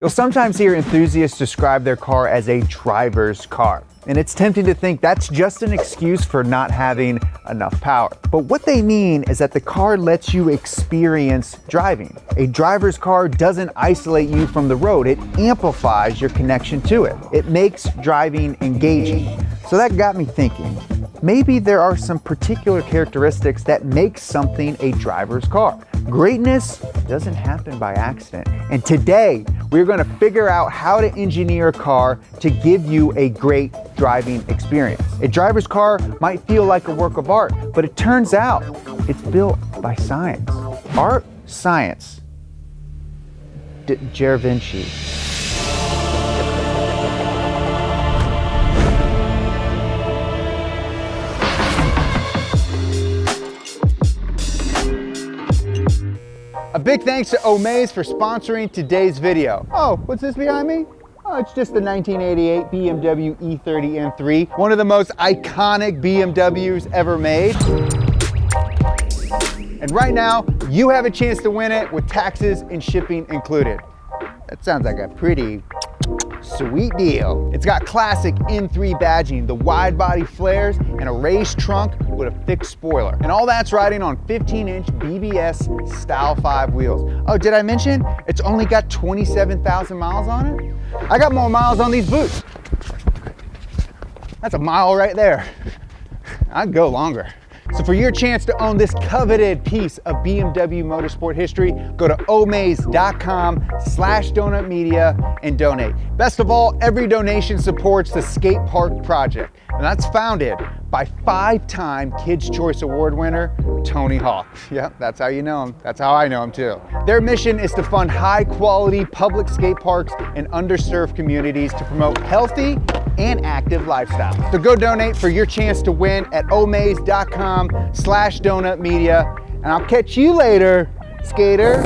You'll sometimes hear enthusiasts describe their car as a driver's car, and it's tempting to think that's just an excuse for not having enough power. But what they mean is that the car lets you experience driving. A driver's car doesn't isolate you from the road, it amplifies your connection to it. It makes driving engaging. So that got me thinking, maybe there are some particular characteristics that make something a driver's car. Greatness doesn't happen by accident. And today, we're gonna figure out how to engineer a car to give you a great driving experience. A driver's car might feel like a work of art, but it turns out it's built by science. Art, science. Da Vinci. A big thanks to Omaze for sponsoring today's video. Oh, what's this behind me? Oh, it's just the 1988 BMW E30 M3, one of the most iconic BMWs ever made. And right now, you have a chance to win it with taxes and shipping included. That sounds like a pretty sweet deal. It's got classic M3 badging, the wide body flares, and a raised trunk with a fixed spoiler. And all that's riding on 15-inch BBS Style 5 wheels. Oh, did I mention it's only got 27,000 miles on it? I got more miles on these boots. That's a mile right there. I'd go longer. So for your chance to own this coveted piece of BMW motorsport history, go to omaze.com/donutmedia and donate. Best of all, every donation supports the Skate Park Project, and that's founded by 5-time Kids' Choice Award winner, Tony Hawk. Yep, that's how you know him. That's how I know him too. Their mission is to fund high-quality public skate parks in underserved communities to promote healthy and active lifestyle. So go donate for your chance to win at omaze.com/donutmedia, and I'll catch you later, skater.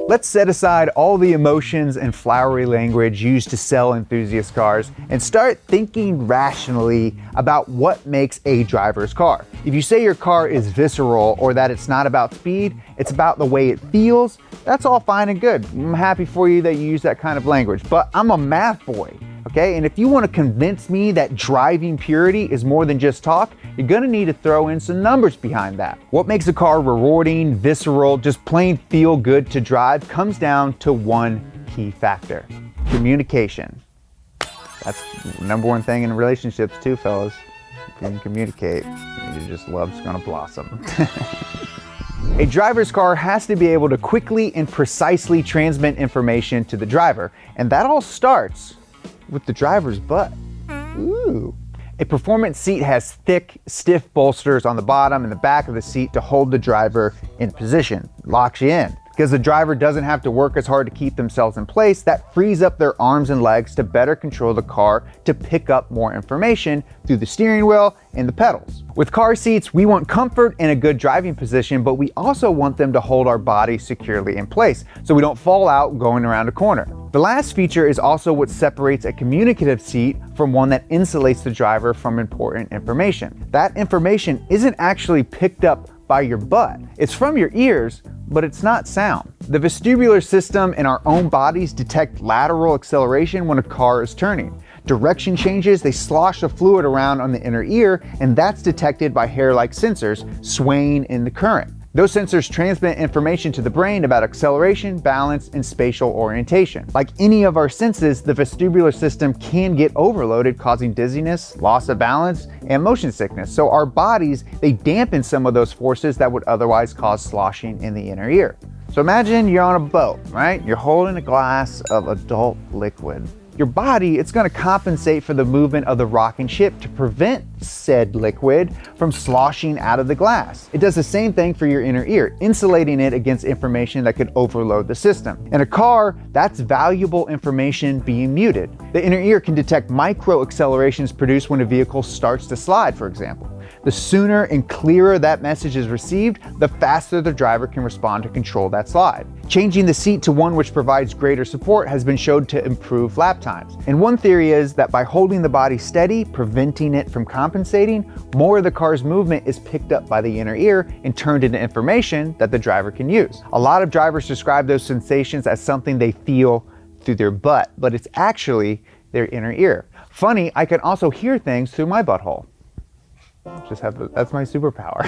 Let's set aside all the emotions and flowery language used to sell enthusiast cars and start thinking rationally about what makes a driver's car. If you say your car is visceral or that it's not about speed, it's about the way it feels, that's all fine and good. I'm happy for you that you use that kind of language, but I'm a math boy, okay? And if you want to convince me that driving purity is more than just talk, you're gonna need to throw in some numbers behind that. What makes a car rewarding, visceral, just plain feel good to drive comes down to one key factor: communication. That's the number one thing in relationships too, fellas. If you can communicate, your just love's gonna blossom. A driver's car has to be able to quickly and precisely transmit information to the driver, and that all starts with the driver's butt. Ooh. A performance seat has thick, stiff bolsters on the bottom and the back of the seat to hold the driver in position. Locks you in. Because the driver doesn't have to work as hard to keep themselves in place, that frees up their arms and legs to better control the car to pick up more information through the steering wheel and the pedals. With car seats, we want comfort and a good driving position, but we also want them to hold our body securely in place so we don't fall out going around a corner. The last feature is also what separates a communicative seat from one that insulates the driver from important information. That information isn't actually picked up by your butt. It's from your ears, but it's not sound. The vestibular system in our own bodies detect lateral acceleration when a car is turning. Direction changes, they slosh the fluid around on the inner ear, and that's detected by hair-like sensors swaying in the current. Those sensors transmit information to the brain about acceleration, balance, and spatial orientation. Like any of our senses, the vestibular system can get overloaded, causing dizziness, loss of balance, and motion sickness. So our bodies, they dampen some of those forces that would otherwise cause sloshing in the inner ear. So imagine you're on a boat, right? You're holding a glass of adult liquid. Your body, it's gonna compensate for the movement of the rocking ship to prevent said liquid from sloshing out of the glass. It does the same thing for your inner ear, insulating it against information that could overload the system. In a car, that's valuable information being muted. The inner ear can detect micro accelerations produced when a vehicle starts to slide, for example. The sooner and clearer that message is received, the faster the driver can respond to control that slide. Changing the seat to one which provides greater support has been shown to improve lap times. And one theory is that by holding the body steady, preventing it from compensating, more of the car's movement is picked up by the inner ear and turned into information that the driver can use. A lot of drivers describe those sensations as something they feel through their butt, but it's actually their inner ear. Funny, I can also hear things through my butthole. That's my superpower.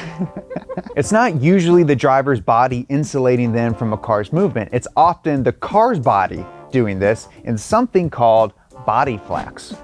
It's not usually the driver's body insulating them from a car's movement. It's often the car's body doing this in something called body flex.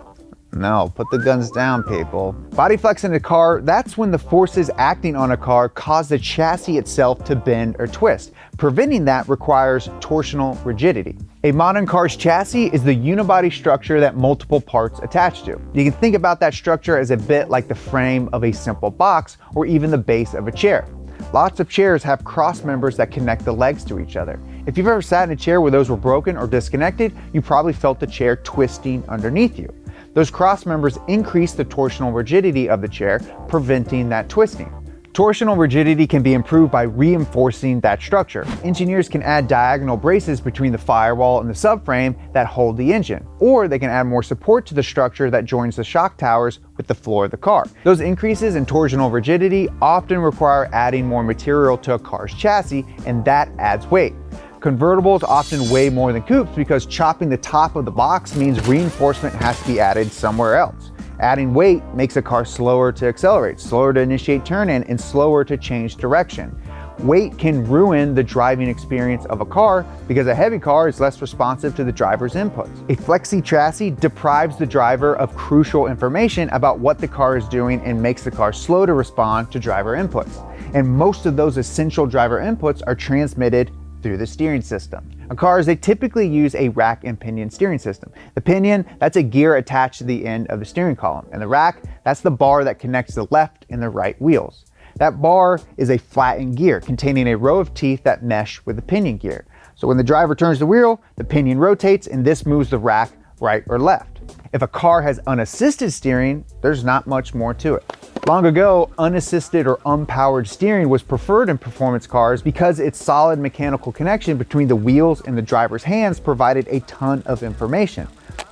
No, put the guns down, people. Body flex in a car, that's when the forces acting on a car cause the chassis itself to bend or twist. Preventing that requires torsional rigidity. A modern car's chassis is the unibody structure that multiple parts attach to. You can think about that structure as a bit like the frame of a simple box or even the base of a chair. Lots of chairs have cross members that connect the legs to each other. If you've ever sat in a chair where those were broken or disconnected, you probably felt the chair twisting underneath you. Those cross members increase the torsional rigidity of the chair, preventing that twisting. Torsional rigidity can be improved by reinforcing that structure. Engineers can add diagonal braces between the firewall and the subframe that hold the engine, or they can add more support to the structure that joins the shock towers with the floor of the car. Those increases in torsional rigidity often require adding more material to a car's chassis, and that adds weight. Convertibles often weigh more than coupes because chopping the top of the box means reinforcement has to be added somewhere else. Adding weight makes a car slower to accelerate, slower to initiate turn-in, and slower to change direction. Weight can ruin the driving experience of a car because a heavy car is less responsive to the driver's inputs. A flexi chassis deprives the driver of crucial information about what the car is doing and makes the car slow to respond to driver inputs. And most of those essential driver inputs are transmitted through the steering system. On cars, they typically use a rack and pinion steering system. The pinion, that's a gear attached to the end of the steering column, and the rack, that's the bar that connects the left and the right wheels. That bar is a flattened gear containing a row of teeth that mesh with the pinion gear. So when the driver turns the wheel, the pinion rotates and this moves the rack right or left. If a car has unassisted steering, there's not much more to it. Long ago, unassisted or unpowered steering was preferred in performance cars because its solid mechanical connection between the wheels and the driver's hands provided a ton of information.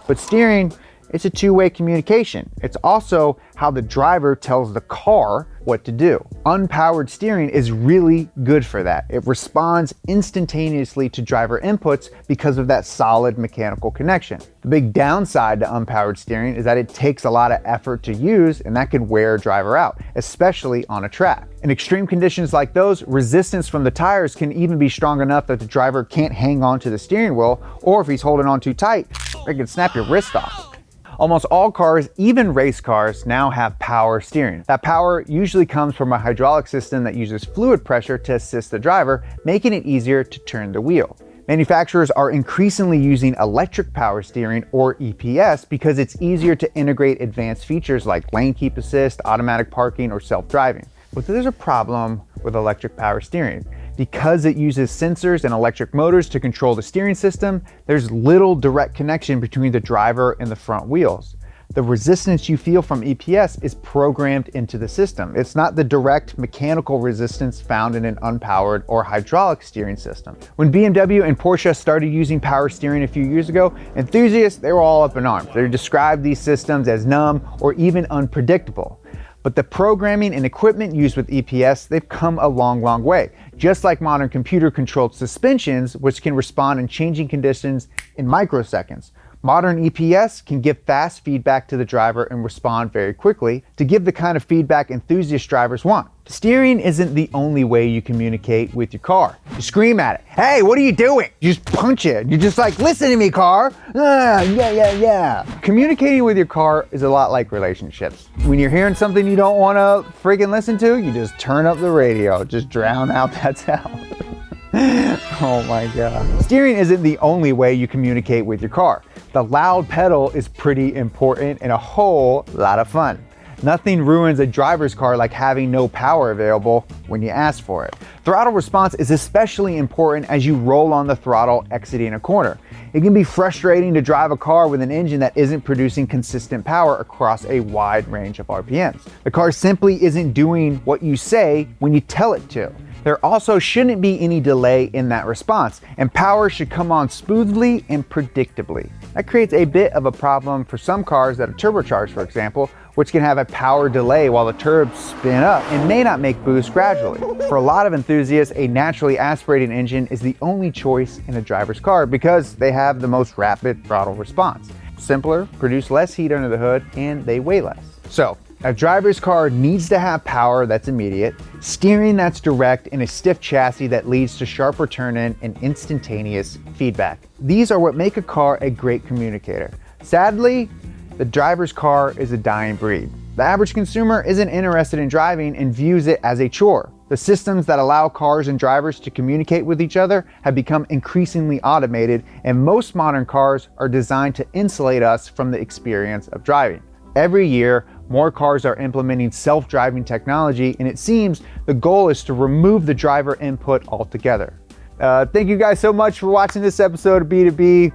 But steering, it's a two-way communication. It's also how the driver tells the car what to do. Unpowered steering is really good for that. It responds instantaneously to driver inputs because of that solid mechanical connection. The big downside to unpowered steering is that it takes a lot of effort to use, and that can wear a driver out, especially on a track. In extreme conditions like those, resistance from the tires can even be strong enough that the driver can't hang on to the steering wheel, or if he's holding on too tight, it can snap your wrist off. Almost all cars, even race cars, now have power steering. That power usually comes from a hydraulic system that uses fluid pressure to assist the driver, making it easier to turn the wheel. Manufacturers are increasingly using electric power steering, or EPS, because it's easier to integrate advanced features like lane keep assist, automatic parking, or self-driving. But there's a problem with electric power steering. Because it uses sensors and electric motors to control the steering system, there's little direct connection between the driver and the front wheels. The resistance you feel from EPS is programmed into the system. It's not the direct mechanical resistance found in an unpowered or hydraulic steering system. When BMW and Porsche started using power steering a few years ago, enthusiasts, they were all up in arms. They described these systems as numb or even unpredictable. But the programming and equipment used with EPS, they've come a long, long way. Just like modern computer-controlled suspensions, which can respond in changing conditions in microseconds. Modern EPS can give fast feedback to the driver and respond very quickly to give the kind of feedback enthusiast drivers want. Steering isn't the only way you communicate with your car. You scream at it, "Hey, what are you doing?" You just punch it. You're just like, "Listen to me, car." Yeah. Communicating with your car is a lot like relationships. When you're hearing something you don't want to freaking listen to, you just turn up the radio, just drown out that sound. Oh my God. Steering isn't the only way you communicate with your car. The loud pedal is pretty important and a whole lot of fun. Nothing ruins a driver's car like having no power available when you ask for it. Throttle response is especially important as you roll on the throttle exiting a corner. It can be frustrating to drive a car with an engine that isn't producing consistent power across a wide range of RPMs. The car simply isn't doing what you say when you tell it to. There also shouldn't be any delay in that response, and power should come on smoothly and predictably. That creates a bit of a problem for some cars that are turbocharged, for example, which can have a power delay while the turbos spin up and may not make boost gradually. For a lot of enthusiasts, a naturally aspirated engine is the only choice in a driver's car because they have the most rapid throttle response. Simpler, produce less heat under the hood, and they weigh less. So, a driver's car needs to have power that's immediate, steering that's direct, and a stiff chassis that leads to sharper turn-in and instantaneous feedback. These are what make a car a great communicator. Sadly, the driver's car is a dying breed. The average consumer isn't interested in driving and views it as a chore. The systems that allow cars and drivers to communicate with each other have become increasingly automated, and most modern cars are designed to insulate us from the experience of driving. Every year, more cars are implementing self-driving technology, and it seems the goal is to remove the driver input altogether. Thank you guys so much for watching this episode of B2B.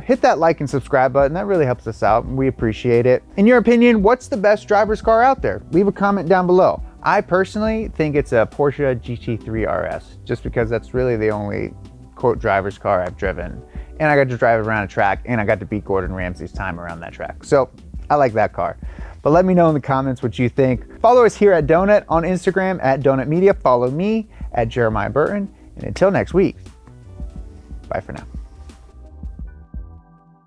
Hit that like and subscribe button. That really helps us out. We appreciate it. In your opinion, what's the best driver's car out there? Leave a comment down below. I personally think it's a Porsche GT3 RS, just because that's really the only quote driver's car I've driven. And I got to drive it around a track, and I got to beat Gordon Ramsay's time around that track. So I like that car. But let me know in the comments what you think. Follow us here at Donut on Instagram at Donut Media. Follow me at Jeremiah Burton. And until next week, bye for now.